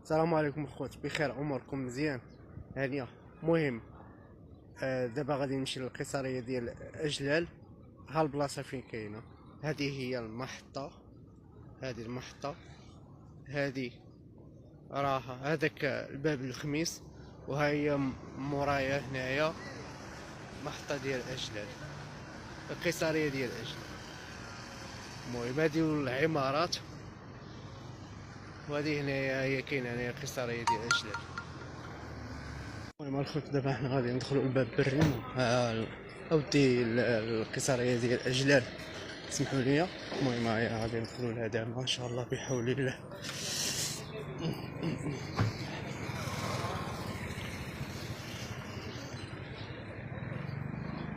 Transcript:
السلام عليكم اخوات، بخير؟ اموركم مزيان؟ هانيه. المهم، دابا غادي نمشي للقيصريه ديال اجلال. ها البلاصه فين كاينه. هذه هي المحطه، هذه المحطه، هذه راها هذاك الباب الخميس، وها هي مورايا هنايا محطه ديال اجلال، القيصريه ديال اجلال. المهم هذه العمارات، وهذه هنايا هي كاينه هنايا القيصريه ديال اجلال. المهم الخوت، دابا حنا غادي ندخلوا الباب بالريم. اودي القيصريه ديال اجلال، سمحوا لي. المهم غادي ندخلوا لها دابا ان شاء الله بحول الله.